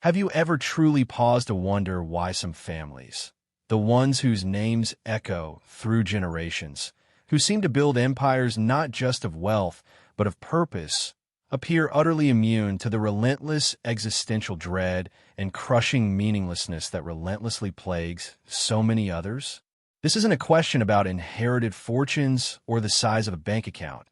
Have you ever truly paused to wonder why some families, the ones whose names echo through generations, who seem to build empires not just of wealth, but of purpose, appear utterly immune to the relentless existential dread and crushing meaninglessness that relentlessly plagues so many others? This isn't a question about inherited fortunes or the size of a bank account,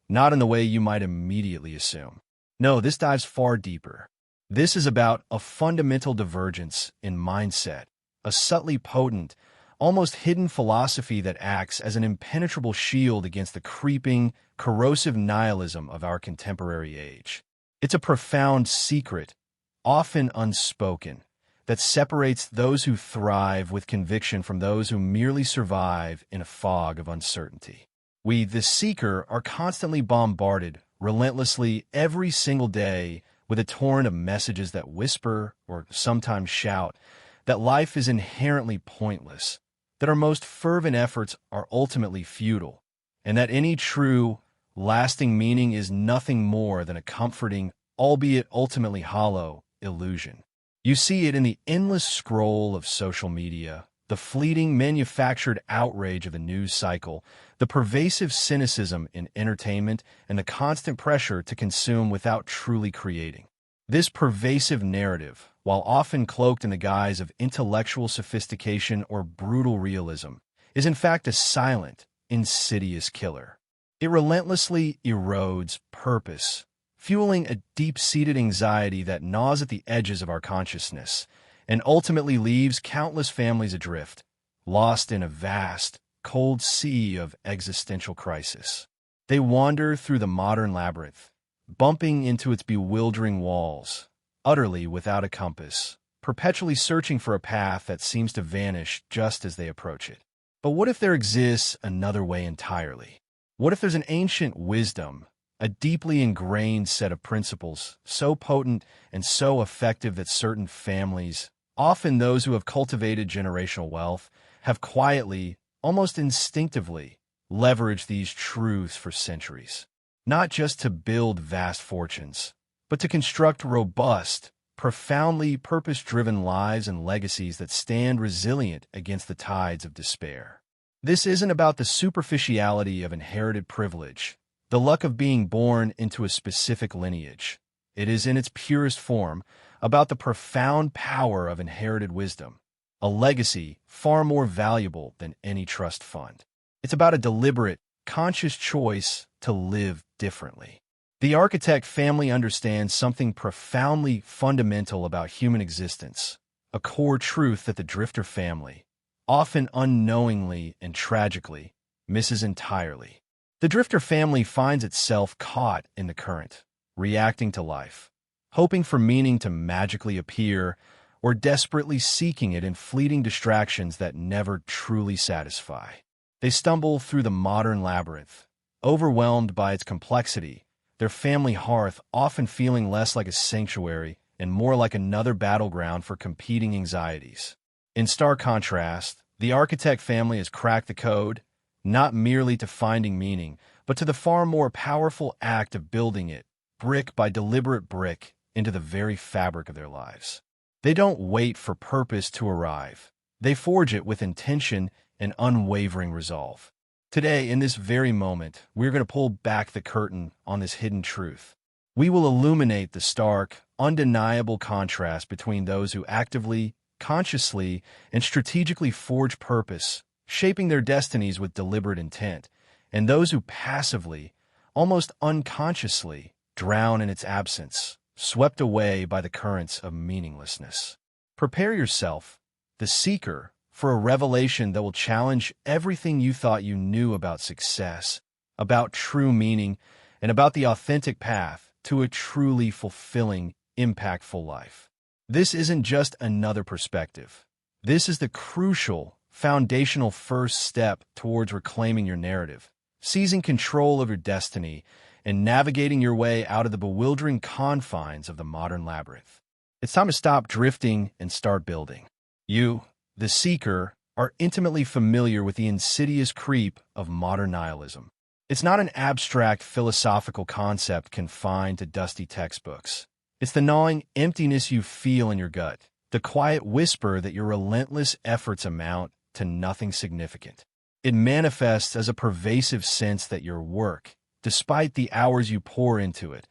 not in the way you might immediately assume. No, this dives far deeper. This is about a fundamental divergence in mindset, a subtly potent, almost hidden philosophy that acts as an impenetrable shield against the creeping, corrosive nihilism of our contemporary age. It's a profound secret, often unspoken, that separates those who thrive with conviction from those who merely survive in a fog of uncertainty. We, the seeker, are constantly bombarded, relentlessly, every single day, with a torrent of messages that whisper, or sometimes shout, that life is inherently pointless, that our most fervent efforts are ultimately futile, and that any true, lasting meaning is nothing more than a comforting, albeit ultimately hollow, illusion. You see it in the endless scroll of social media, the fleeting manufactured outrage of the news cycle, the pervasive cynicism in entertainment, and the constant pressure to consume without truly creating. This pervasive narrative, while often cloaked in the guise of intellectual sophistication or brutal realism, is in fact a silent, insidious killer. It relentlessly erodes purpose, fueling a deep-seated anxiety that gnaws at the edges of our consciousness, and ultimately leaves countless families adrift, lost in a vast, cold sea of existential crisis. They wander through the modern labyrinth, bumping into its bewildering walls, utterly without a compass, perpetually searching for a path that seems to vanish just as they approach it. But what if there exists another way entirely? What if there's an ancient wisdom, a deeply ingrained set of principles, so potent and so effective that certain families, often those who have cultivated generational wealth, have quietly, almost instinctively, leveraged these truths for centuries? Not just to build vast fortunes, but to construct robust, profoundly purpose-driven lives and legacies that stand resilient against the tides of despair. This isn't about the superficiality of inherited privilege, the luck of being born into a specific lineage. It is, in its purest form, about the profound power of inherited wisdom, a legacy far more valuable than any trust fund. It's about a deliberate, conscious choice to live differently. The architect family understands something profoundly fundamental about human existence, a core truth that the drifter family, often unknowingly and tragically, misses entirely. The drifter family finds itself caught in the current, reacting to life, hoping for meaning to magically appear, or desperately seeking it in fleeting distractions that never truly satisfy. They stumble through the modern labyrinth, overwhelmed by its complexity, their family hearth often feeling less like a sanctuary and more like another battleground for competing anxieties. In stark contrast, the architect family has cracked the code, not merely to finding meaning, but to the far more powerful act of building it, brick by deliberate brick, into the very fabric of their lives. They don't wait for purpose to arrive. They forge it with intention and unwavering resolve. Today, in this very moment, we're going to pull back the curtain on this hidden truth. We will illuminate the stark, undeniable contrast between those who actively, consciously, and strategically forge purpose, shaping their destinies with deliberate intent, and those who passively, almost unconsciously, drown in its absence, swept away by the currents of meaninglessness. Prepare yourself, the seeker, for a revelation that will challenge everything you thought you knew about success, about true meaning, and about the authentic path to a truly fulfilling, impactful life. This isn't just another perspective. This is the crucial, foundational first step towards reclaiming your narrative, seizing control of your destiny, and navigating your way out of the bewildering confines of the modern labyrinth. It's time to stop drifting and start building. You, the seeker, are intimately familiar with the insidious creep of modern nihilism. It's not an abstract philosophical concept confined to dusty textbooks. It's the gnawing emptiness you feel in your gut, the quiet whisper that your relentless efforts amount to nothing significant. It manifests as a pervasive sense that your work, despite the hours you pour into it,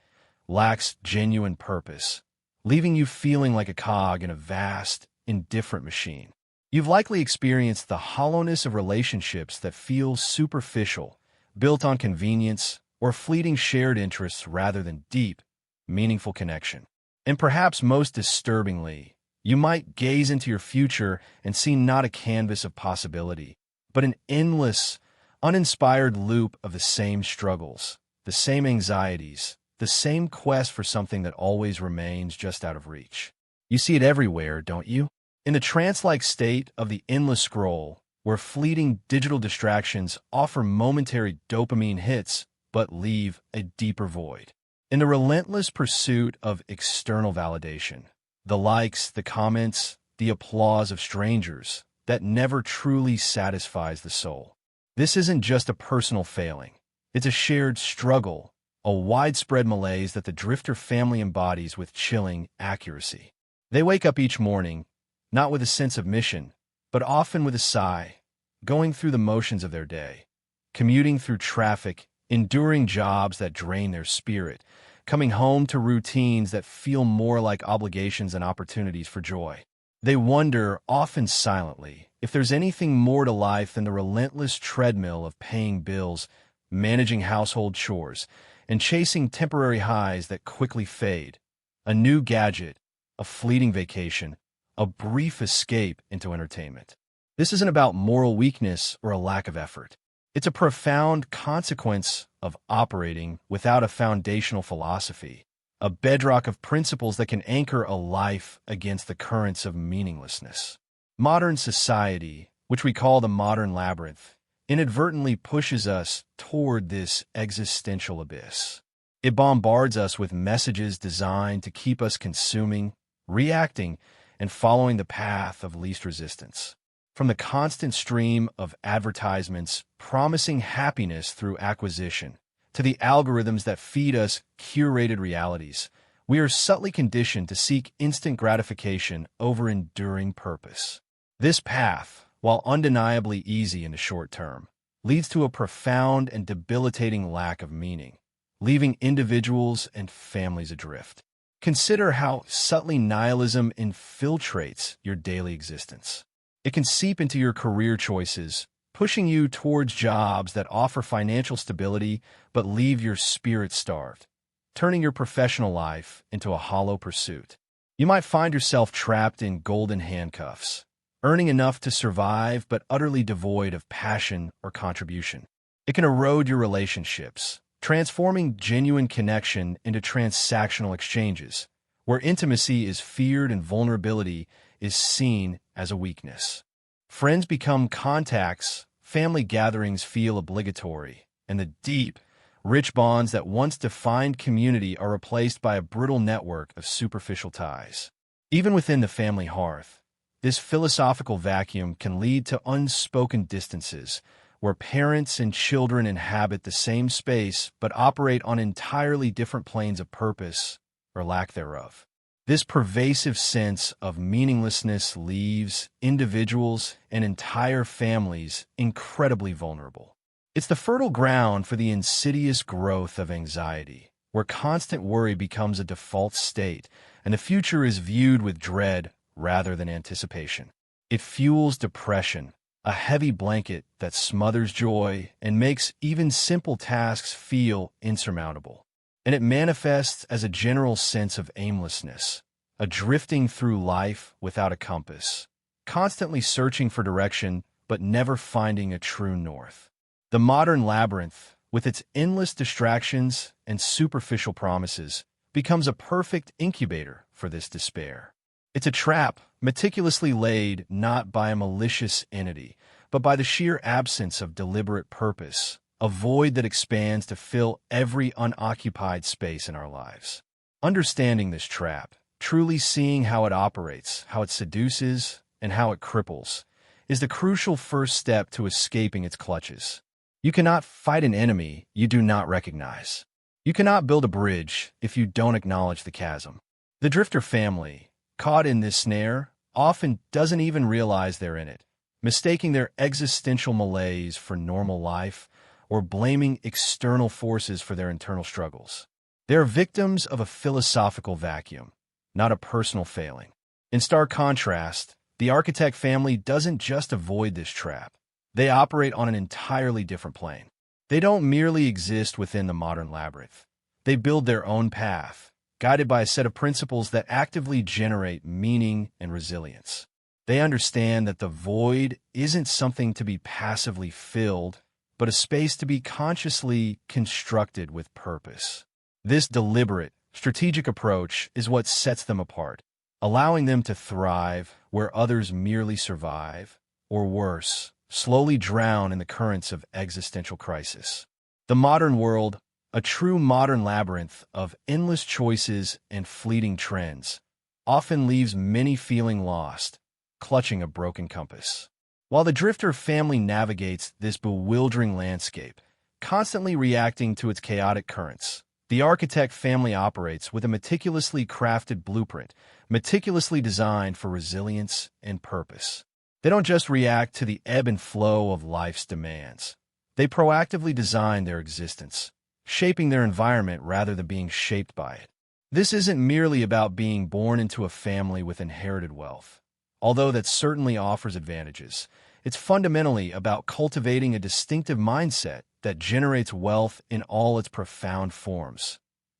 lacks genuine purpose, leaving you feeling like a cog in a vast, indifferent machine. You've likely experienced the hollowness of relationships that feel superficial, built on convenience or fleeting shared interests rather than deep, meaningful connection. And perhaps most disturbingly, you might gaze into your future and see not a canvas of possibility, but an endless, uninspired loop of the same struggles, the same anxieties, the same quest for something that always remains just out of reach. You see it everywhere, don't you? In the trance-like state of the endless scroll, where fleeting digital distractions offer momentary dopamine hits but leave a deeper void. In the relentless pursuit of external validation, the likes, the comments, the applause of strangers that never truly satisfies the soul. This isn't just a personal failing. It's a shared struggle, a widespread malaise that the drifter family embodies with chilling accuracy. They wake up each morning, not with a sense of mission, but often with a sigh, going through the motions of their day, commuting through traffic, enduring jobs that drain their spirit, coming home to routines that feel more like obligations than opportunities for joy. They wonder, often silently, if there's anything more to life than the relentless treadmill of paying bills, managing household chores, and chasing temporary highs that quickly fade. A new gadget, a fleeting vacation, a brief escape into entertainment. This isn't about moral weakness or a lack of effort. It's a profound consequence of operating without a foundational philosophy, a bedrock of principles that can anchor a life against the currents of meaninglessness. Modern society, which we call the modern labyrinth, inadvertently pushes us toward this existential abyss. It bombards us with messages designed to keep us consuming, reacting, and following the path of least resistance. From the constant stream of advertisements promising happiness through acquisition, to the algorithms that feed us curated realities, we are subtly conditioned to seek instant gratification over enduring purpose. This path, while undeniably easy in the short term, leads to a profound and debilitating lack of meaning, leaving individuals and families adrift. Consider how subtly nihilism infiltrates your daily existence. It can seep into your career choices, pushing you towards jobs that offer financial stability but leave your spirit starved, turning your professional life into a hollow pursuit. You might find yourself trapped in golden handcuffs, earning enough to survive but utterly devoid of passion or contribution. It can erode your relationships, transforming genuine connection into transactional exchanges, where intimacy is feared and vulnerability is seen as a weakness. Friends become contacts, family gatherings feel obligatory, and the deep, rich bonds that once defined community are replaced by a brittle network of superficial ties. Even within the family hearth, this philosophical vacuum can lead to unspoken distances, where parents and children inhabit the same space but operate on entirely different planes of purpose or lack thereof. This pervasive sense of meaninglessness leaves individuals and entire families incredibly vulnerable. It's the fertile ground for the insidious growth of anxiety, where constant worry becomes a default state and the future is viewed with dread rather than anticipation. It fuels depression, a heavy blanket that smothers joy and makes even simple tasks feel insurmountable. And it manifests as a general sense of aimlessness, a drifting through life without a compass, constantly searching for direction but never finding a true north. The modern labyrinth, with its endless distractions and superficial promises, becomes a perfect incubator for this despair. It's a trap meticulously laid not by a malicious entity, but by the sheer absence of deliberate purpose, a void that expands to fill every unoccupied space in our lives. Understanding this trap, truly seeing how it operates, how it seduces, and how it cripples, is the crucial first step to escaping its clutches. You cannot fight an enemy you do not recognize. You cannot build a bridge if you don't acknowledge the chasm. The drifter family, caught in this snare, often doesn't even realize they're in it, mistaking their existential malaise for normal life or blaming external forces for their internal struggles. They're victims of a philosophical vacuum, not a personal failing. In stark contrast, the architect family doesn't just avoid this trap. They operate on an entirely different plane. They don't merely exist within the modern labyrinth. They build their own path, guided by a set of principles that actively generate meaning and resilience. They understand that the void isn't something to be passively filled, but a space to be consciously constructed with purpose. This deliberate, strategic approach is what sets them apart, allowing them to thrive where others merely survive, or worse, slowly drown in the currents of existential crisis. The modern world, a true modern labyrinth of endless choices and fleeting trends, often leaves many feeling lost, clutching a broken compass. While the drifter family navigates this bewildering landscape, constantly reacting to its chaotic currents, the architect family operates with a meticulously crafted blueprint, meticulously designed for resilience and purpose. They don't just react to the ebb and flow of life's demands. They proactively design their existence, shaping their environment rather than being shaped by it. This isn't merely about being born into a family with inherited wealth. Although that certainly offers advantages, it's fundamentally about cultivating a distinctive mindset that generates wealth in all its profound forms.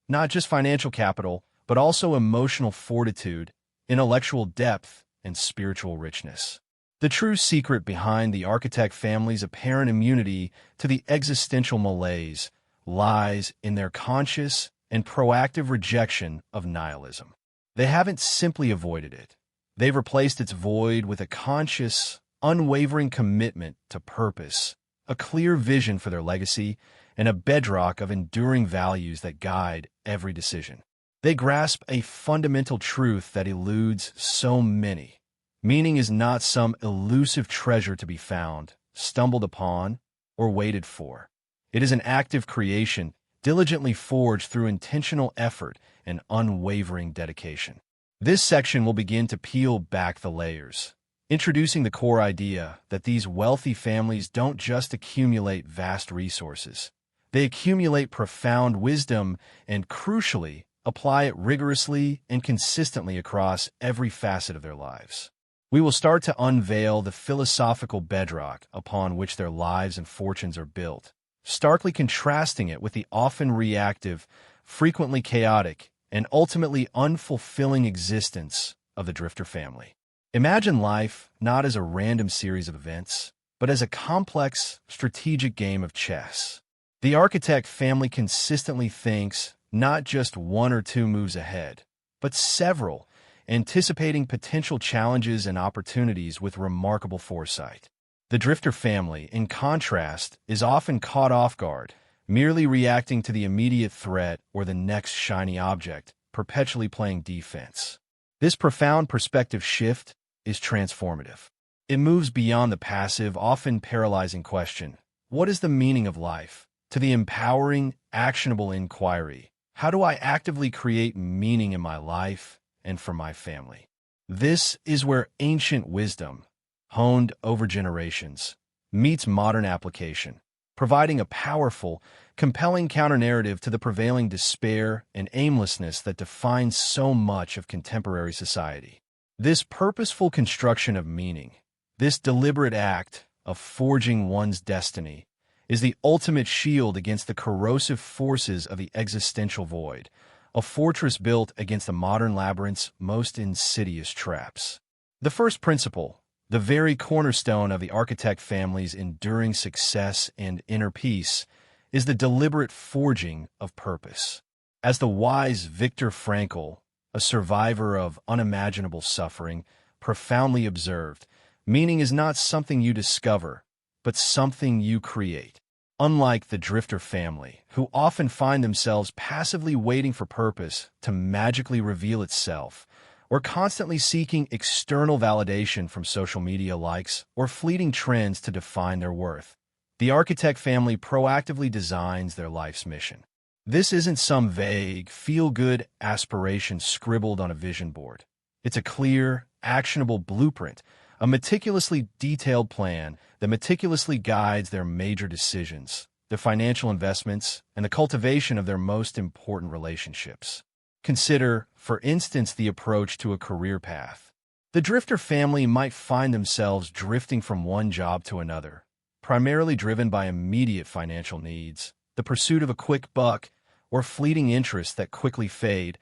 Not just financial capital, but also emotional fortitude, intellectual depth, and spiritual richness. The true secret behind the architect family's apparent immunity to the existential malaise lies in their conscious and proactive rejection of nihilism. They haven't simply avoided it. They've replaced its void with a conscious, unwavering commitment to purpose, a clear vision for their legacy, and a bedrock of enduring values that guide every decision. They grasp a fundamental truth that eludes so many. Meaning is not some elusive treasure to be found, stumbled upon, or waited for. It is an active creation, diligently forged through intentional effort and unwavering dedication. This section will begin to peel back the layers, introducing the core idea that these wealthy families don't just accumulate vast resources. They accumulate profound wisdom and, crucially, apply it rigorously and consistently across every facet of their lives. We will start to unveil the philosophical bedrock upon which their lives and fortunes are built, starkly contrasting it with the often reactive, frequently chaotic, and ultimately unfulfilling existence of the drifter family. Imagine life not as a random series of events, but as a complex, strategic game of chess. The architect family consistently thinks not just one or two moves ahead, but several, anticipating potential challenges and opportunities with remarkable foresight. The drifter family, in contrast, is often caught off guard, merely reacting to the immediate threat or the next shiny object, perpetually playing defense. This profound perspective shift is transformative. It moves beyond the passive, often paralyzing question, "What is the meaning of life?" to the empowering, actionable inquiry, "How do I actively create meaning in my life and for my family?" This is where ancient wisdom, honed over generations, meets modern application, providing a powerful, compelling counter-narrative to the prevailing despair and aimlessness that defines so much of contemporary society. This purposeful construction of meaning, this deliberate act of forging one's destiny, is the ultimate shield against the corrosive forces of the existential void, a fortress built against the modern labyrinth's most insidious traps. The first principle, the very cornerstone of the architect family's enduring success and inner peace, is the deliberate forging of purpose. As the wise Viktor Frankl, a survivor of unimaginable suffering, profoundly observed, meaning is not something you discover, but something you create. Unlike the drifter family, who often find themselves passively waiting for purpose to magically reveal itself, or constantly seeking external validation from social media likes or fleeting trends to define their worth, the architect family proactively designs their life's mission. This isn't some vague, feel-good aspiration scribbled on a vision board. It's a clear, actionable blueprint, a meticulously detailed plan that meticulously guides their major decisions, their financial investments, and the cultivation of their most important relationships. Consider, for instance, the approach to a career path. The drifter family might find themselves drifting from one job to another, primarily driven by immediate financial needs, the pursuit of a quick buck, or fleeting interests that quickly fade,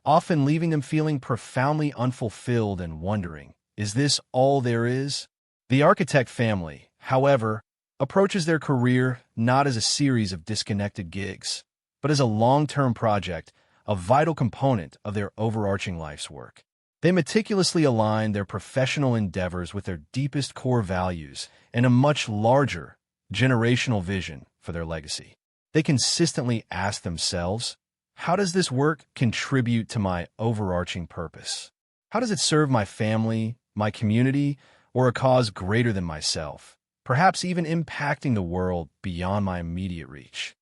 often leaving them feeling profoundly unfulfilled and wondering, is this all there is? The architect family, however, approaches their career not as a series of disconnected gigs, but as a long-term project, a vital component of their overarching life's work. They meticulously align their professional endeavors with their deepest core values and a much larger, generational vision for their legacy. They consistently ask themselves, how does this work contribute to my overarching purpose? How does it serve my family, my community, or a cause greater than myself, perhaps even impacting the world beyond my immediate reach?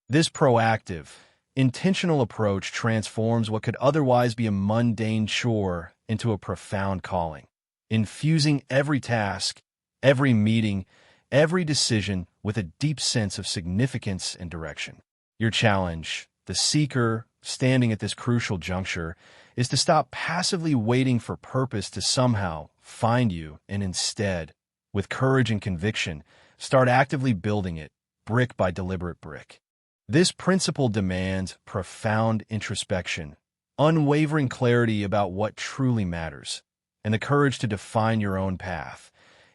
This proactive, intentional approach transforms what could otherwise be a mundane chore into a profound calling, infusing every task, every meeting, every decision with a deep sense of significance and direction. Your challenge, the seeker standing at this crucial juncture, is to stop passively waiting for purpose to somehow find you and instead, with courage and conviction, start actively building it, brick by deliberate brick. This principle demands profound introspection, unwavering clarity about what truly matters, and the courage to define your own path,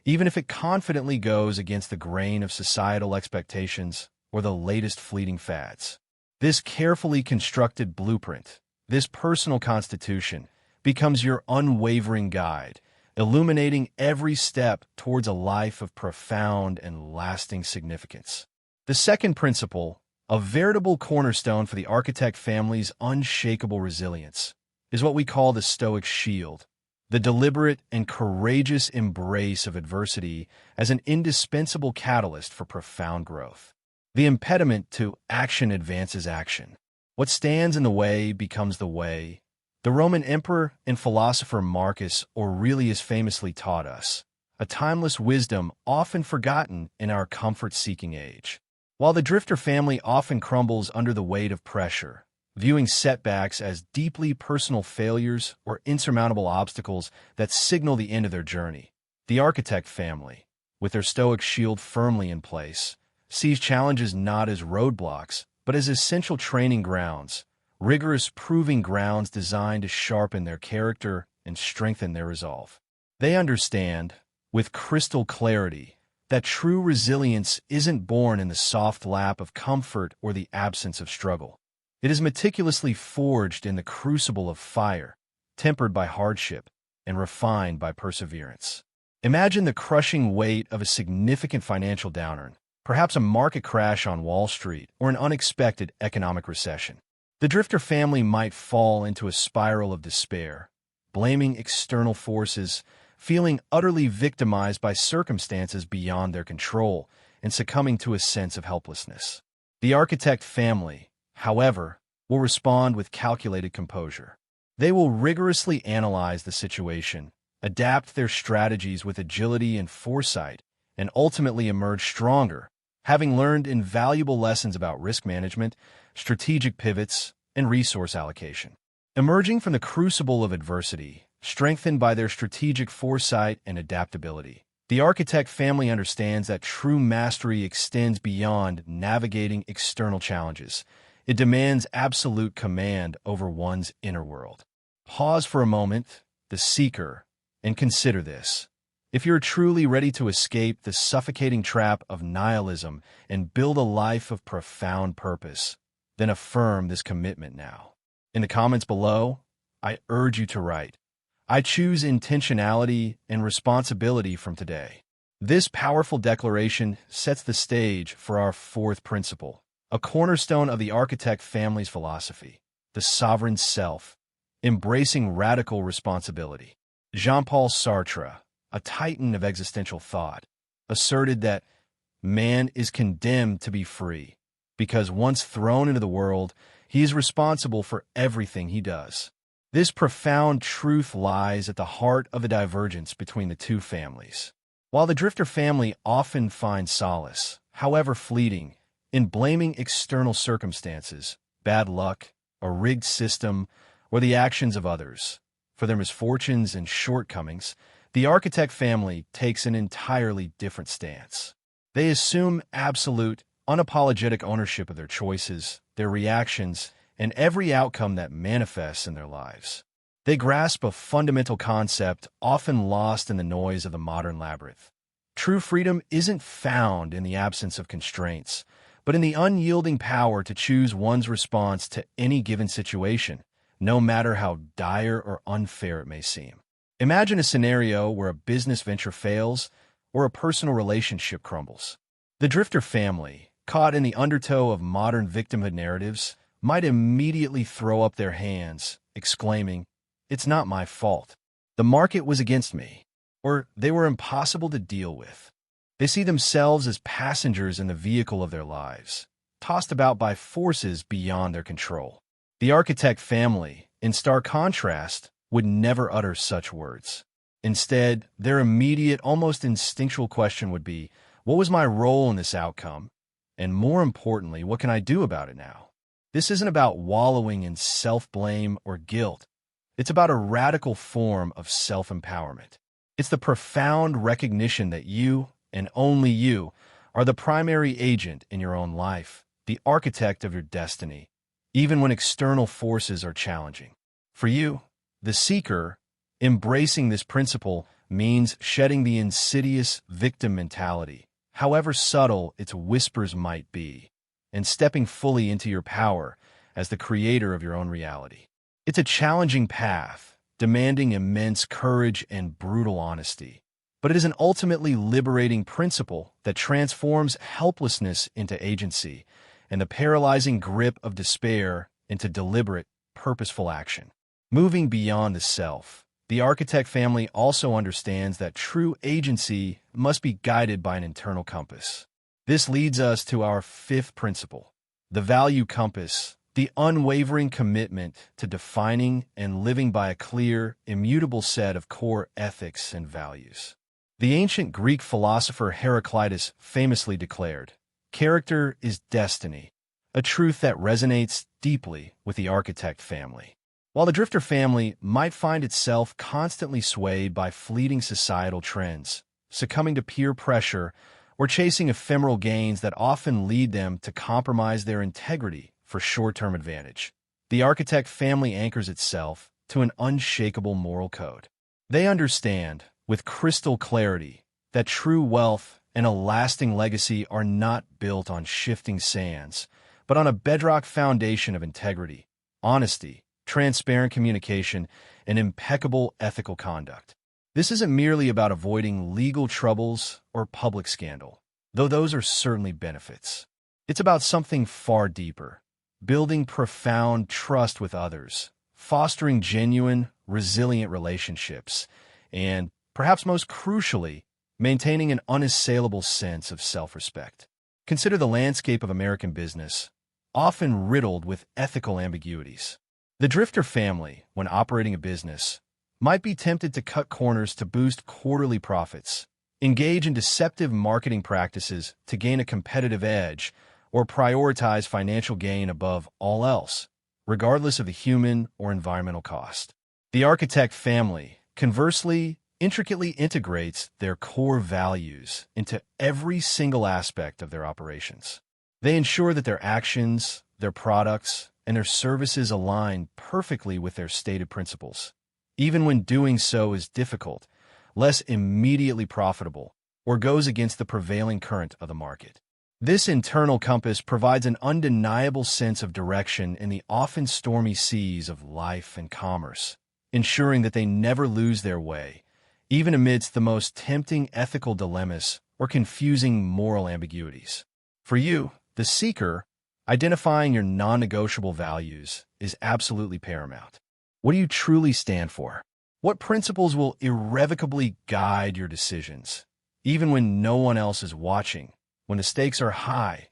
even if it confidently goes against the grain of societal expectations or the latest fleeting fads. This carefully constructed blueprint, this personal constitution, becomes your unwavering guide, illuminating every step towards a life of profound and lasting significance. The second principle, a veritable cornerstone for the architect family's unshakable resilience, is what we call the Stoic shield, the deliberate and courageous embrace of adversity as an indispensable catalyst for profound growth. The impediment to action advances action. What stands in the way becomes the way. The Roman emperor and philosopher Marcus Aurelius famously taught us, a timeless wisdom often forgotten in our comfort-seeking age. While the drifter family often crumbles under the weight of pressure, viewing setbacks as deeply personal failures or insurmountable obstacles that signal the end of their journey, the architect family, with their Stoic shield firmly in place, sees challenges not as roadblocks, but as essential training grounds, rigorous proving grounds designed to sharpen their character and strengthen their resolve. They understand, with crystal clarity, that true resilience isn't born in the soft lap of comfort or the absence of struggle. It is meticulously forged in the crucible of fire, tempered by hardship and refined by perseverance. Imagine the crushing weight of a significant financial downturn, perhaps a market crash on Wall Street or an unexpected economic recession. The drifter family might fall into a spiral of despair, blaming external forces, feeling utterly victimized by circumstances beyond their control, and succumbing to a sense of helplessness. The architect family, however, will respond with calculated composure. They will rigorously analyze the situation, adapt their strategies with agility and foresight, and ultimately emerge stronger, having learned invaluable lessons about risk management, strategic pivots, and resource allocation. Emerging from the crucible of adversity, strengthened by their strategic foresight and adaptability, the architect family understands that true mastery extends beyond navigating external challenges. It demands absolute command over one's inner world. Pause for a moment, the seeker, and consider this. If you're truly ready to escape the suffocating trap of nihilism and build a life of profound purpose, then affirm this commitment now. In the comments below, I urge you to write, "I choose intentionality and responsibility from today." This powerful declaration sets the stage for our fourth principle, a cornerstone of the architect family's philosophy, the sovereign self, embracing radical responsibility. Jean-Paul Sartre, a titan of existential thought, asserted that man is condemned to be free, because once thrown into the world, he is responsible for everything he does. This profound truth lies at the heart of the divergence between the two families. While the drifter family often finds solace, however fleeting, in blaming external circumstances, bad luck, a rigged system, or the actions of others, for their misfortunes and shortcomings, the architect family takes an entirely different stance. They assume absolute, unapologetic ownership of their choices, their reactions, and every outcome that manifests in their lives. They grasp a fundamental concept often lost in the noise of the modern labyrinth. True freedom isn't found in the absence of constraints, but in the unyielding power to choose one's response to any given situation, no matter how dire or unfair it may seem. Imagine a scenario where a business venture fails or a personal relationship crumbles. The drifter family, caught in the undertow of modern victimhood narratives, might immediately throw up their hands, exclaiming, "It's not my fault. The market was against me," or "They were impossible to deal with." They see themselves as passengers in the vehicle of their lives, tossed about by forces beyond their control. The architect family, in stark contrast, would never utter such words. Instead, their immediate, almost instinctual question would be, what was my role in this outcome? And more importantly, what can I do about it now? This isn't about wallowing in self-blame or guilt. It's about a radical form of self-empowerment. It's the profound recognition that you, and only you, are the primary agent in your own life, the architect of your destiny, even when external forces are challenging. For you, the seeker, embracing this principle means shedding the insidious victim mentality, however subtle its whispers might be, and stepping fully into your power as the creator of your own reality. It's a challenging path, demanding immense courage and brutal honesty, but it is an ultimately liberating principle that transforms helplessness into agency and the paralyzing grip of despair into deliberate, purposeful action. Moving beyond the self, the architect family also understands that true agency must be guided by an internal compass. This leads us to our fifth principle, the value compass, the unwavering commitment to defining and living by a clear, immutable set of core ethics and values. The ancient Greek philosopher Heraclitus famously declared, "Character is destiny," a truth that resonates deeply with the architect family. While the drifter family might find itself constantly swayed by fleeting societal trends, succumbing to peer pressure, or chasing ephemeral gains that often lead them to compromise their integrity for short-term advantage, the architect family anchors itself to an unshakable moral code. They understand, with crystal clarity, that true wealth and a lasting legacy are not built on shifting sands, but on a bedrock foundation of integrity, honesty, transparent communication, and impeccable ethical conduct. This isn't merely about avoiding legal troubles or public scandal, though those are certainly benefits. It's about something far deeper, building profound trust with others, fostering genuine, resilient relationships, and, perhaps most crucially, maintaining an unassailable sense of self-respect. Consider the landscape of American business, often riddled with ethical ambiguities. The drifter family, when operating a business, might be tempted to cut corners to boost quarterly profits, engage in deceptive marketing practices to gain a competitive edge, or prioritize financial gain above all else, regardless of the human or environmental cost. The architect family, conversely, intricately integrates their core values into every single aspect of their operations. They ensure that their actions, their products, and their services align perfectly with their stated principles, even when doing so is difficult, less immediately profitable, or goes against the prevailing current of the market. This internal compass provides an undeniable sense of direction in the often stormy seas of life and commerce, ensuring that they never lose their way, even amidst the most tempting ethical dilemmas or confusing moral ambiguities. For you, the seeker, identifying your non-negotiable values is absolutely paramount. What do you truly stand for? What principles will irrevocably guide your decisions, even when no one else is watching, when the stakes are high,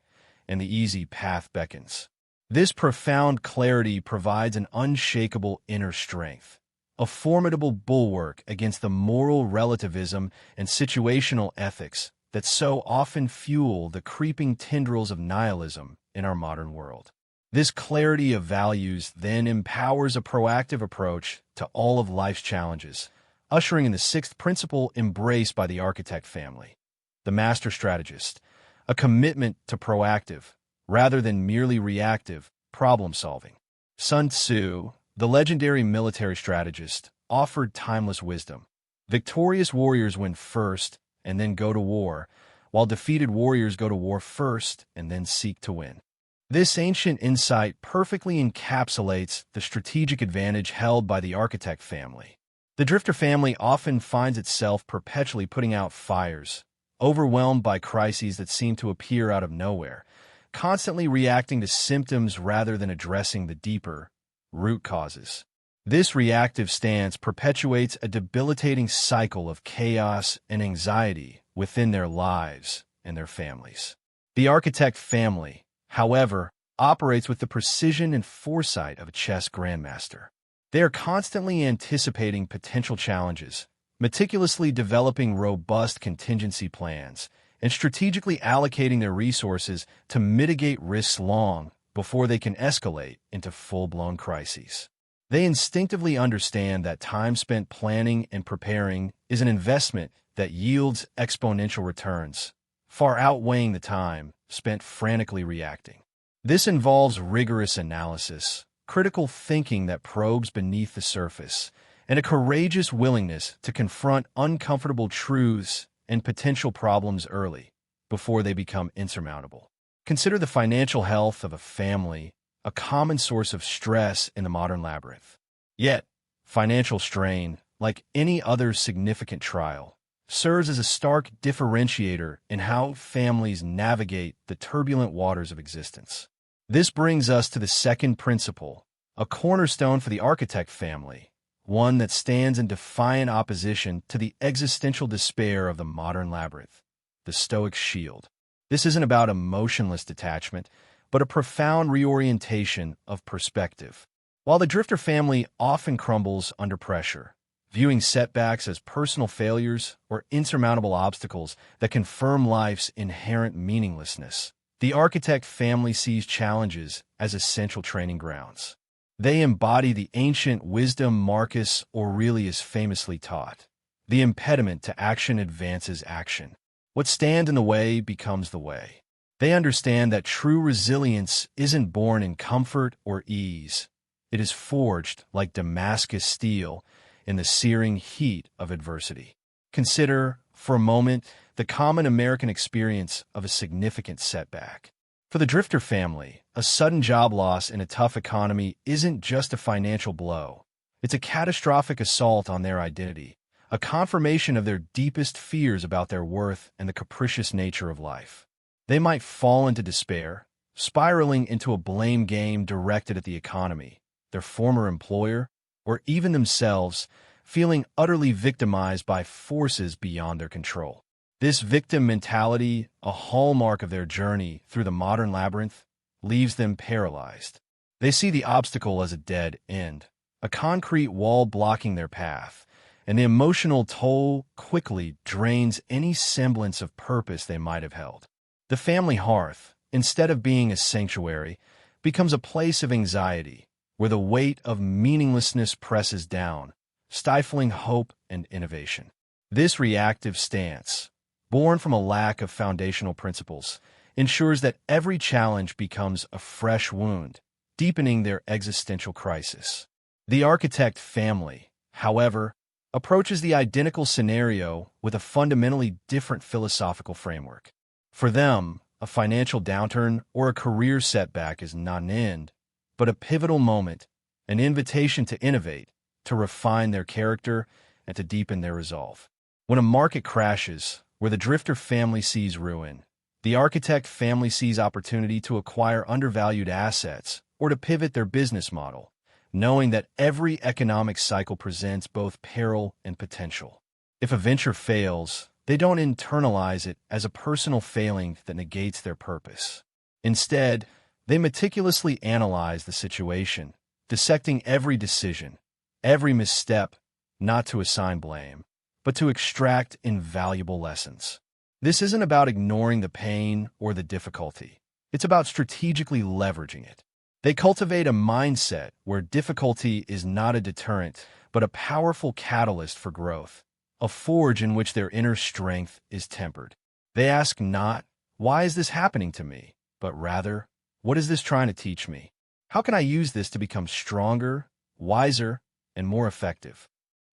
and the easy path beckons. This profound clarity provides an unshakable inner strength, a formidable bulwark against the moral relativism and situational ethics that so often fuel the creeping tendrils of nihilism in our modern world. This clarity of values then empowers a proactive approach to all of life's challenges, ushering in the sixth principle embraced by the architect family, the master strategist, a commitment to proactive, rather than merely reactive, problem-solving. Sun Tzu, the legendary military strategist, offered timeless wisdom. Victorious warriors win first and then go to war, while defeated warriors go to war first and then seek to win. This ancient insight perfectly encapsulates the strategic advantage held by the architect family. The drifter family often finds itself perpetually putting out fires, overwhelmed by crises that seem to appear out of nowhere, constantly reacting to symptoms rather than addressing the deeper root causes. This reactive stance perpetuates a debilitating cycle of chaos and anxiety within their lives and their families. The architect family, however, operates with the precision and foresight of a chess grandmaster. They are constantly anticipating potential challenges, meticulously developing robust contingency plans, and strategically allocating their resources to mitigate risks long before they can escalate into full-blown crises. They instinctively understand that time spent planning and preparing is an investment that yields exponential returns, far outweighing the time spent frantically reacting. This involves rigorous analysis, critical thinking that probes beneath the surface, and a courageous willingness to confront uncomfortable truths and potential problems early, before they become insurmountable. Consider the financial health of a family, a common source of stress in the modern labyrinth. Yet, financial strain, like any other significant trial, serves as a stark differentiator in how families navigate the turbulent waters of existence. This brings us to the second principle, a cornerstone for the architect family, one that stands in defiant opposition to the existential despair of the modern labyrinth, the Stoic shield. This isn't about emotionless detachment, but a profound reorientation of perspective. While the drifter family often crumbles under pressure, viewing setbacks as personal failures or insurmountable obstacles that confirm life's inherent meaninglessness, the architect family sees challenges as essential training grounds. They embody the ancient wisdom Marcus Aurelius famously taught: the impediment to action advances action. What stands in the way becomes the way. They understand that true resilience isn't born in comfort or ease. It is forged like Damascus steel in the searing heat of adversity. Consider, for a moment, the common American experience of a significant setback. For the drifter family, a sudden job loss in a tough economy isn't just a financial blow. It's a catastrophic assault on their identity, a confirmation of their deepest fears about their worth and the capricious nature of life. They might fall into despair, spiraling into a blame game directed at the economy, their former employer, or even themselves, feeling utterly victimized by forces beyond their control. This victim mentality, a hallmark of their journey through the modern labyrinth, leaves them paralyzed. They see the obstacle as a dead end, a concrete wall blocking their path, and the emotional toll quickly drains any semblance of purpose they might have held. The family hearth, instead of being a sanctuary, becomes a place of anxiety, where the weight of meaninglessness presses down, stifling hope and innovation. This reactive stance, born from a lack of foundational principles, ensures that every challenge becomes a fresh wound, deepening their existential crisis. The architect family, however, approaches the identical scenario with a fundamentally different philosophical framework. For them, a financial downturn or a career setback is not an end, but a pivotal moment, an invitation to innovate, to refine their character, and to deepen their resolve. When a market crashes, where the drifter family sees ruin, the architect family sees opportunity to acquire undervalued assets or to pivot their business model, knowing that every economic cycle presents both peril and potential. If a venture fails, they don't internalize it as a personal failing that negates their purpose. Instead, they meticulously analyze the situation, dissecting every decision, every misstep, not to assign blame, but to extract invaluable lessons. This isn't about ignoring the pain or the difficulty. It's about strategically leveraging it. They cultivate a mindset where difficulty is not a deterrent, but a powerful catalyst for growth, a forge in which their inner strength is tempered. They ask not, "Why is this happening to me?" but rather, "What is this trying to teach me? How can I use this to become stronger, wiser, and more effective?"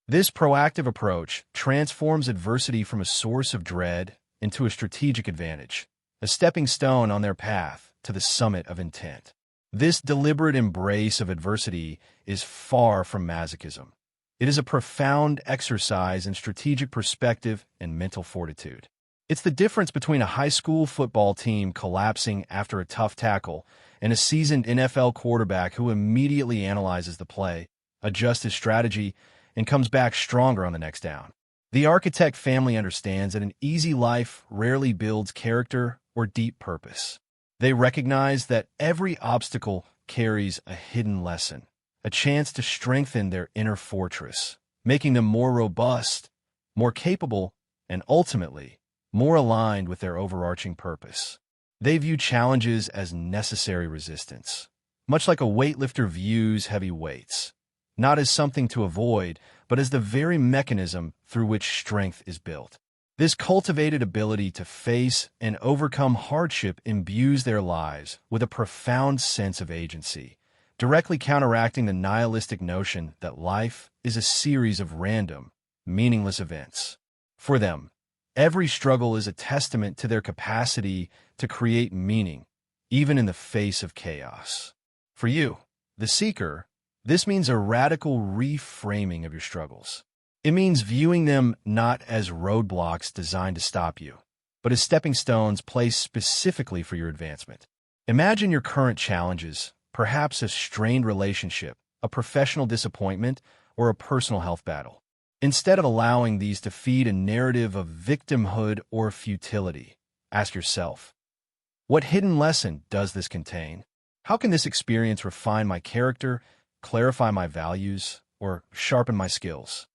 This proactive approach transforms adversity from a source of dread into a strategic advantage, a stepping stone on their path to the summit of intent. This deliberate embrace of adversity is far from masochism. It is a profound exercise in strategic perspective and mental fortitude. It's the difference between a high school football team collapsing after a tough tackle and a seasoned NFL quarterback who immediately analyzes the play, adjusts his strategy, and comes back stronger on the next down. The architect family understands that an easy life rarely builds character or deep purpose. They recognize that every obstacle carries a hidden lesson, a chance to strengthen their inner fortress, making them more robust, more capable, and ultimately, more aligned with their overarching purpose. They view challenges as necessary resistance, much like a weightlifter views heavy weights, not as something to avoid, but as the very mechanism through which strength is built. This cultivated ability to face and overcome hardship imbues their lives with a profound sense of agency, directly counteracting the nihilistic notion that life is a series of random, meaningless events. For them, every struggle is a testament to their capacity to create meaning, even in the face of chaos. For you, the seeker, this means a radical reframing of your struggles. It means viewing them not as roadblocks designed to stop you, but as stepping stones placed specifically for your advancement. Imagine your current challenges, perhaps a strained relationship, a professional disappointment, or a personal health battle. Instead of allowing these to feed a narrative of victimhood or futility, ask yourself, what hidden lesson does this contain? How can this experience refine my character, clarify my values, or sharpen my skills?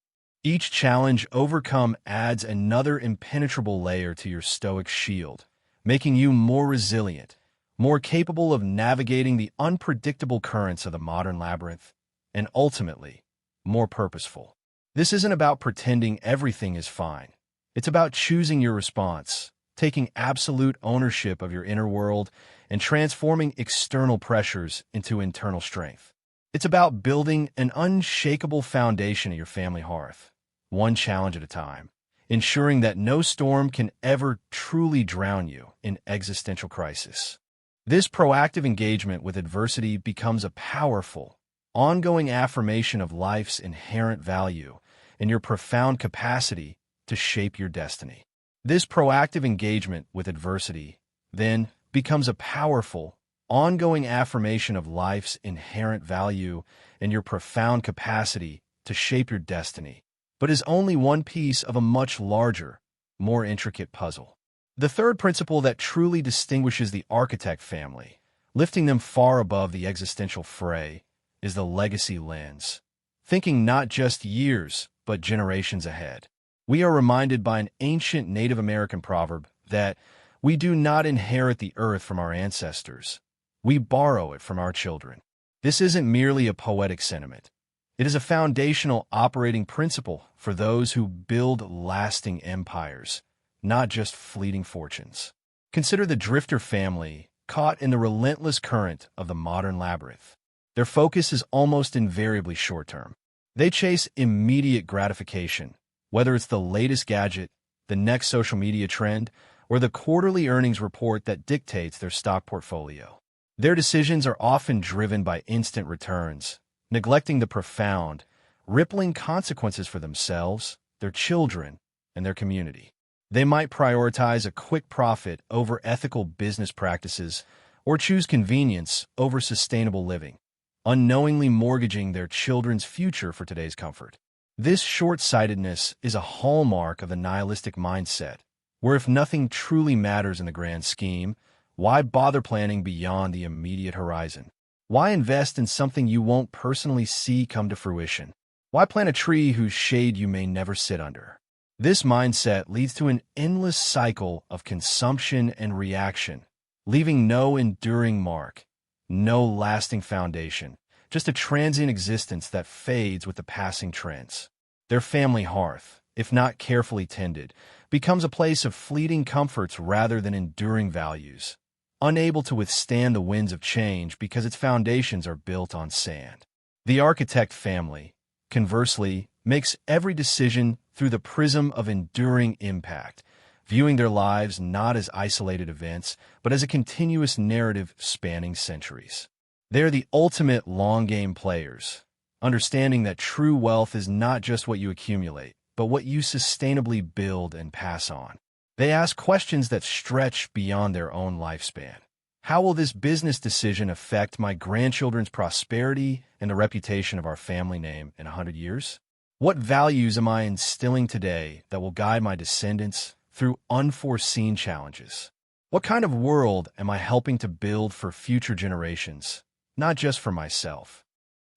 Each challenge overcome adds another impenetrable layer to your stoic shield, making you more resilient, more capable of navigating the unpredictable currents of the modern labyrinth, and ultimately, more purposeful. This isn't about pretending everything is fine. It's about choosing your response, taking absolute ownership of your inner world, and transforming external pressures into internal strength. It's about building an unshakable foundation of your family hearth, one challenge at a time, ensuring that no storm can ever truly drown you in existential crisis. This proactive engagement with adversity becomes a powerful, ongoing affirmation of life's inherent value and your profound capacity to shape your destiny. This proactive engagement with adversity, then, becomes a powerful, ongoing affirmation of life's inherent value and your profound capacity to shape your destiny, but is only one piece of a much larger, more intricate puzzle. The third principle that truly distinguishes the architect family, lifting them far above the existential fray, is the legacy lens, thinking not just years, but generations ahead. We are reminded by an ancient Native American proverb that we do not inherit the earth from our ancestors. We borrow it from our children. This isn't merely a poetic sentiment. It is a foundational operating principle for those who build lasting empires, not just fleeting fortunes. Consider the drifter family caught in the relentless current of the modern labyrinth. Their focus is almost invariably short-term. They chase immediate gratification, whether it's the latest gadget, the next social media trend, or the quarterly earnings report that dictates their stock portfolio. Their decisions are often driven by instant returns, neglecting the profound, rippling consequences for themselves, their children, and their community. They might prioritize a quick profit over ethical business practices or choose convenience over sustainable living, unknowingly mortgaging their children's future for today's comfort. This short-sightedness is a hallmark of the nihilistic mindset, where if nothing truly matters in the grand scheme, Why bother planning beyond the immediate horizon? Why invest in something you won't personally see come to fruition? Why plant a tree whose shade you may never sit under? This mindset leads to an endless cycle of consumption and reaction, leaving no enduring mark, no lasting foundation, just a transient existence that fades with the passing trends. Their family hearth, if not carefully tended, becomes a place of fleeting comforts rather than enduring values, unable to withstand the winds of change because its foundations are built on sand. The architect family, conversely, makes every decision through the prism of enduring impact, viewing their lives not as isolated events, but as a continuous narrative spanning centuries. They're the ultimate long-game players, understanding that true wealth is not just what you accumulate, but what you sustainably build and pass on. They ask questions that stretch beyond their own lifespan. How will this business decision affect my grandchildren's prosperity and the reputation of our family name in 100 years? What values am I instilling today that will guide my descendants through unforeseen challenges? What kind of world am I helping to build for future generations, not just for myself?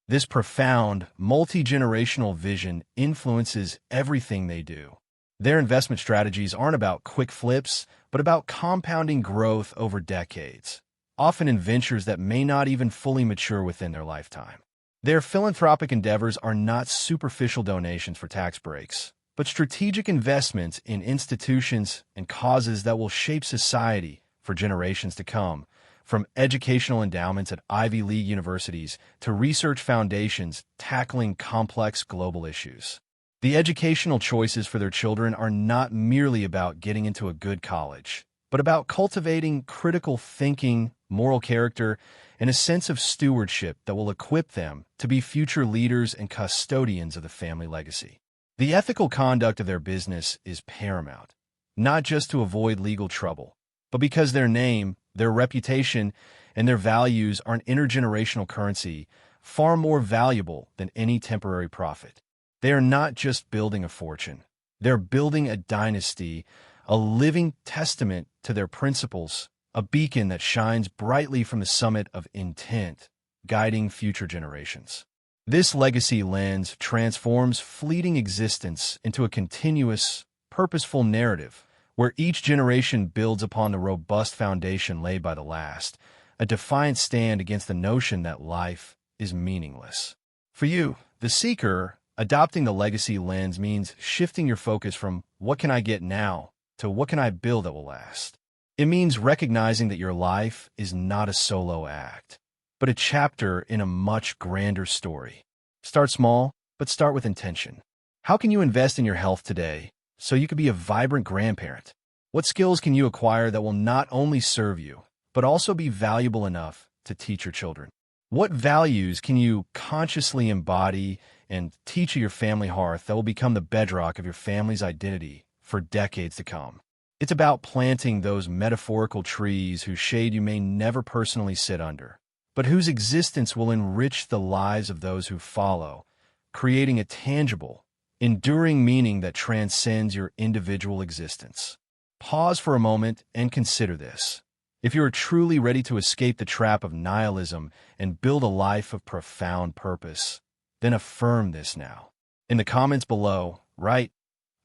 This profound, multi-generational vision influences everything they do. Their investment strategies aren't about quick flips, but about compounding growth over decades, often in ventures that may not even fully mature within their lifetime. Their philanthropic endeavors are not superficial donations for tax breaks, but strategic investments in institutions and causes that will shape society for generations to come, from educational endowments at Ivy League universities to research foundations tackling complex global issues. The educational choices for their children are not merely about getting into a good college, but about cultivating critical thinking, moral character, and a sense of stewardship that will equip them to be future leaders and custodians of the family legacy. The ethical conduct of their business is paramount, not just to avoid legal trouble, but because their name, their reputation, and their values are an intergenerational currency far more valuable than any temporary profit. They are not just building a fortune. They're building a dynasty, a living testament to their principles, a beacon that shines brightly from the summit of intent, guiding future generations. This legacy lens transforms fleeting existence into a continuous, purposeful narrative, where each generation builds upon the robust foundation laid by the last, a defiant stand against the notion that life is meaningless. For you, the seeker, adopting the legacy lens means shifting your focus from what can I get now to what can I build that will last. It means recognizing that your life is not a solo act, but a chapter in a much grander story. Start small, but start with intention. How can you invest in your health today so you can be a vibrant grandparent? What skills can you acquire that will not only serve you, but also be valuable enough to teach your children? What values can you consciously embody and teach at your family hearth that will become the bedrock of your family's identity for decades to come? It's about planting those metaphorical trees whose shade you may never personally sit under, but whose existence will enrich the lives of those who follow, creating a tangible, enduring meaning that transcends your individual existence. Pause for a moment and consider this. If you are truly ready to escape the trap of nihilism and build a life of profound purpose, then affirm this now. In the comments below, write,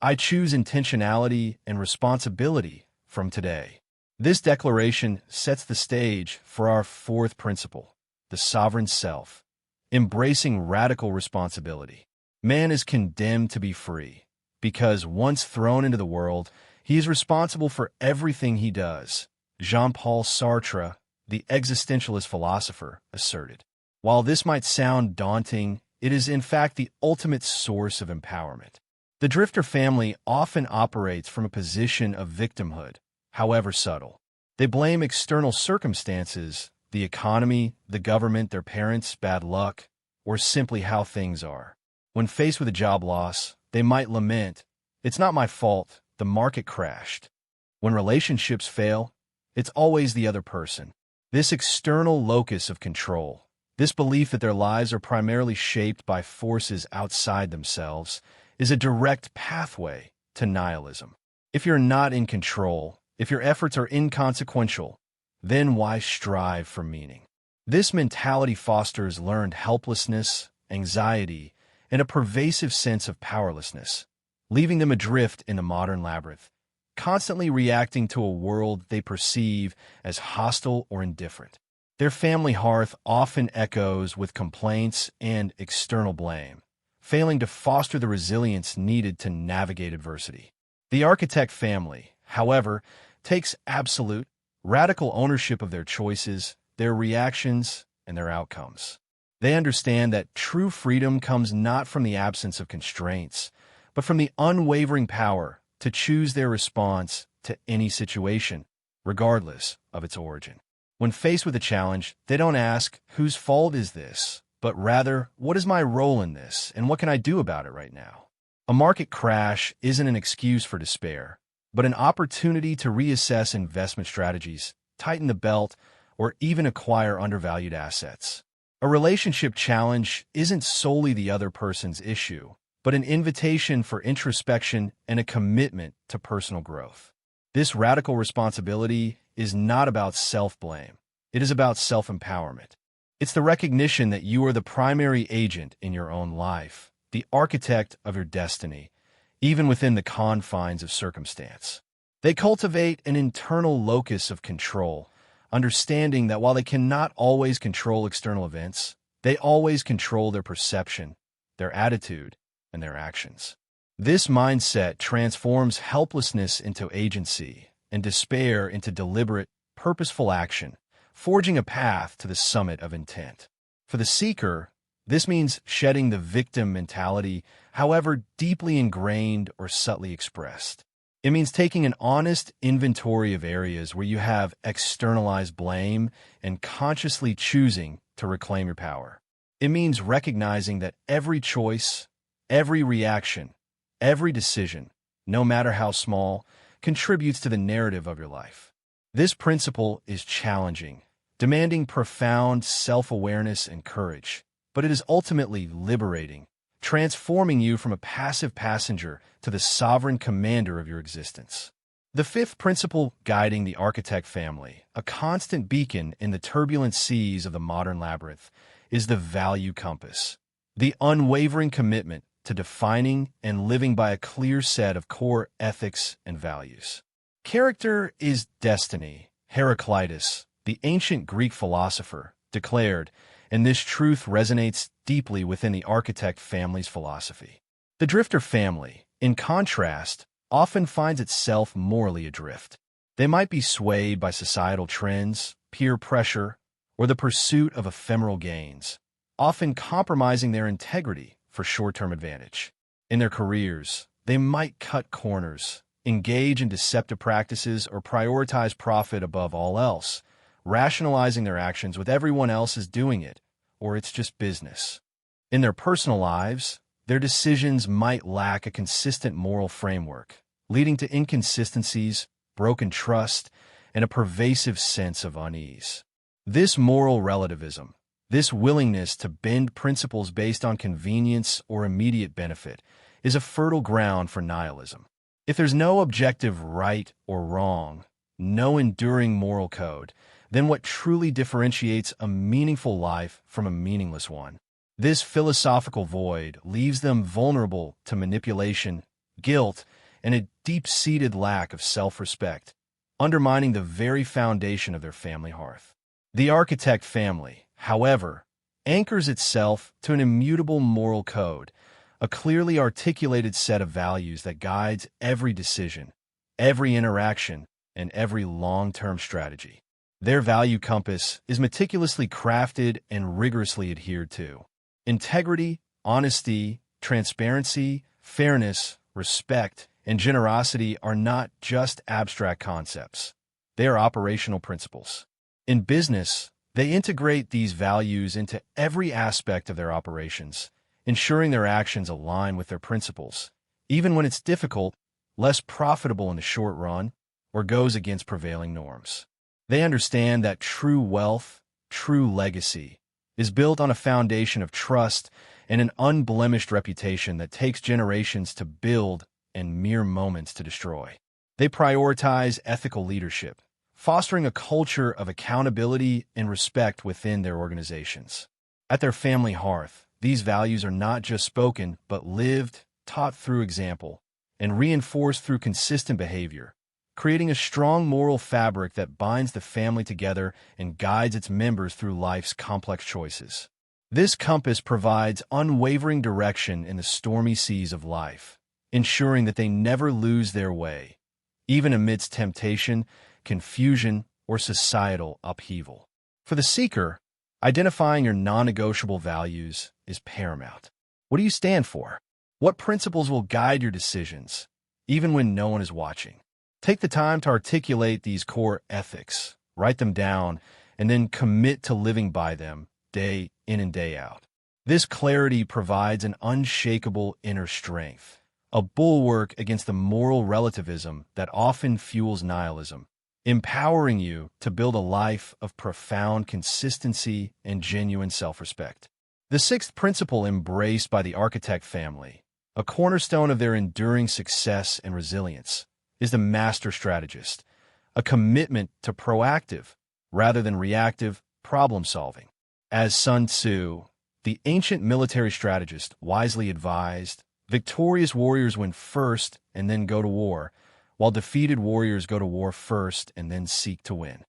"I choose intentionality and responsibility from today." This declaration sets the stage for our fourth principle, the sovereign self, embracing radical responsibility. Man is condemned to be free, because once thrown into the world, he is responsible for everything he does. Jean-Paul Sartre, the existentialist philosopher, asserted. While this might sound daunting, it is in fact the ultimate source of empowerment. The Drifter family often operates from a position of victimhood, however subtle. They blame external circumstances, the economy, the government, their parents, bad luck, or simply how things are. When faced with a job loss, they might lament, "It's not my fault, the market crashed." When relationships fail, it's always the other person. This external locus of control, this belief that their lives are primarily shaped by forces outside themselves, is a direct pathway to nihilism. If you're not in control, if your efforts are inconsequential, then why strive for meaning? This mentality fosters learned helplessness, anxiety, and a pervasive sense of powerlessness, leaving them adrift in the modern labyrinth, constantly reacting to a world they perceive as hostile or indifferent. Their family hearth often echoes with complaints and external blame, failing to foster the resilience needed to navigate adversity. The architect family, however, takes absolute, radical ownership of their choices, their reactions, and their outcomes. They understand that true freedom comes not from the absence of constraints, but from the unwavering power to choose their response to any situation, regardless of its origin. When faced with a challenge, they don't ask, "Whose fault is this?" but rather, "What is my role in this, and what can I do about it right now?" A market crash isn't an excuse for despair, but an opportunity to reassess investment strategies, tighten the belt, or even acquire undervalued assets. A relationship challenge isn't solely the other person's issue, but an invitation for introspection and a commitment to personal growth. This radical responsibility is not about self-blame. It is about self-empowerment. It's the recognition that you are the primary agent in your own life, the architect of your destiny, even within the confines of circumstance. They cultivate an internal locus of control, understanding that while they cannot always control external events, they always control their perception, their attitude, and their actions. This mindset transforms helplessness into agency and despair into deliberate, purposeful action, forging a path to the summit of intent. For the seeker, this means shedding the victim mentality, however deeply ingrained or subtly expressed. It means taking an honest inventory of areas where you have externalized blame and consciously choosing to reclaim your power. It means recognizing that every choice, every reaction, every decision, no matter how small, contributes to the narrative of your life. This principle is challenging, demanding profound self-awareness and courage, but it is ultimately liberating, transforming you from a passive passenger to the sovereign commander of your existence. The fifth principle guiding the architect family, a constant beacon in the turbulent seas of the modern labyrinth, is the value compass, the unwavering commitment to defining and living by a clear set of core ethics and values. Character is destiny, Heraclitus, the ancient Greek philosopher, declared, and this truth resonates deeply within the architect family's philosophy. The drifter family, in contrast, often finds itself morally adrift. They might be swayed by societal trends, peer pressure, or the pursuit of ephemeral gains, often compromising their integrity for short-term advantage. In their careers, they might cut corners, engage in deceptive practices, or prioritize profit above all else, rationalizing their actions with everyone else is doing it, or it's just business. In their personal lives, their decisions might lack a consistent moral framework, leading to inconsistencies, broken trust, and a pervasive sense of unease. This moral relativism, this willingness to bend principles based on convenience or immediate benefit, is a fertile ground for nihilism. If there's no objective right or wrong, no enduring moral code, then what truly differentiates a meaningful life from a meaningless one? This philosophical void leaves them vulnerable to manipulation, guilt, and a deep-seated lack of self-respect, undermining the very foundation of their family hearth. The architect family, however, anchors itself to an immutable moral code, a clearly articulated set of values that guides every decision, every interaction, and every long-term strategy. Their value compass is meticulously crafted and rigorously adhered to. Integrity, honesty, transparency, fairness, respect, and generosity are not just abstract concepts. They are operational principles. In business, they integrate these values into every aspect of their operations, ensuring their actions align with their principles, even when it's difficult, less profitable in the short run, or goes against prevailing norms. They understand that true wealth, true legacy, is built on a foundation of trust and an unblemished reputation that takes generations to build and mere moments to destroy. They prioritize ethical leadership, fostering a culture of accountability and respect within their organizations. At their family hearth, these values are not just spoken, but lived, taught through example, and reinforced through consistent behavior, creating a strong moral fabric that binds the family together and guides its members through life's complex choices. This compass provides unwavering direction in the stormy seas of life, ensuring that they never lose their way, even amidst temptation, confusion, or societal upheaval. For the seeker, identifying your non-negotiable values is paramount. What do you stand for? What principles will guide your decisions, even when no one is watching? Take the time to articulate these core ethics, write them down, and then commit to living by them day in and day out. This clarity provides an unshakable inner strength, a bulwark against the moral relativism that often fuels nihilism, empowering you to build a life of profound consistency and genuine self-respect. The sixth principle embraced by the architect family, a cornerstone of their enduring success and resilience, is the master strategist, a commitment to proactive, rather than reactive, problem-solving. As Sun Tzu, the ancient military strategist, wisely advised, victorious warriors win first and then go to war, while defeated warriors go to war first and then seek to win.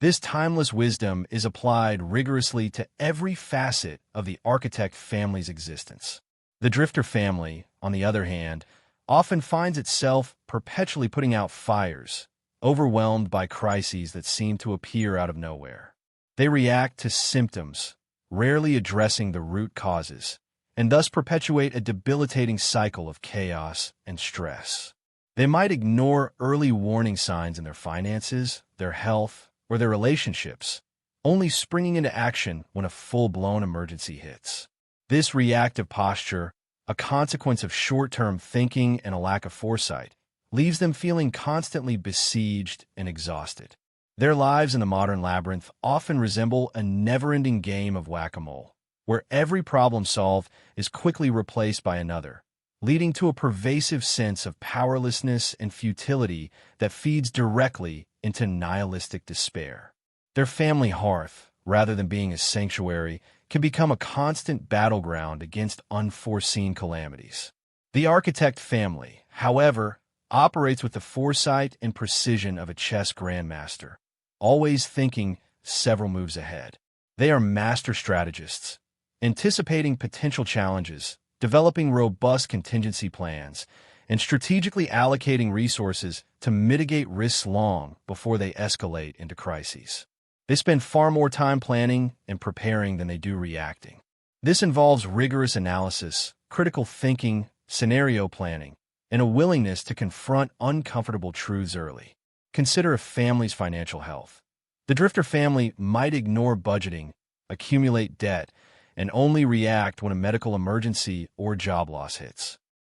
This timeless wisdom is applied rigorously to every facet of the architect family's existence. The drifter family, on the other hand, often finds itself perpetually putting out fires, overwhelmed by crises that seem to appear out of nowhere. They react to symptoms, rarely addressing the root causes, and thus perpetuate a debilitating cycle of chaos and stress. They might ignore early warning signs in their finances, their health, or their relationships, only springing into action when a full-blown emergency hits. This reactive posture, a consequence of short-term thinking and a lack of foresight, leaves them feeling constantly besieged and exhausted. Their lives in the modern labyrinth often resemble a never-ending game of whack-a-mole, where every problem solved is quickly replaced by another, leading to a pervasive sense of powerlessness and futility that feeds directly into nihilistic despair. Their family hearth, rather than being a sanctuary, can become a constant battleground against unforeseen calamities. The architect family, however, operates with the foresight and precision of a chess grandmaster, always thinking several moves ahead. They are master strategists, anticipating potential challenges, developing robust contingency plans, and strategically allocating resources to mitigate risks long before they escalate into crises. They spend far more time planning and preparing than they do reacting. This involves rigorous analysis, critical thinking, scenario planning, and a willingness to confront uncomfortable truths early. Consider a family's financial health. The drifter family might ignore budgeting, accumulate debt, and only react when a medical emergency or job loss hits.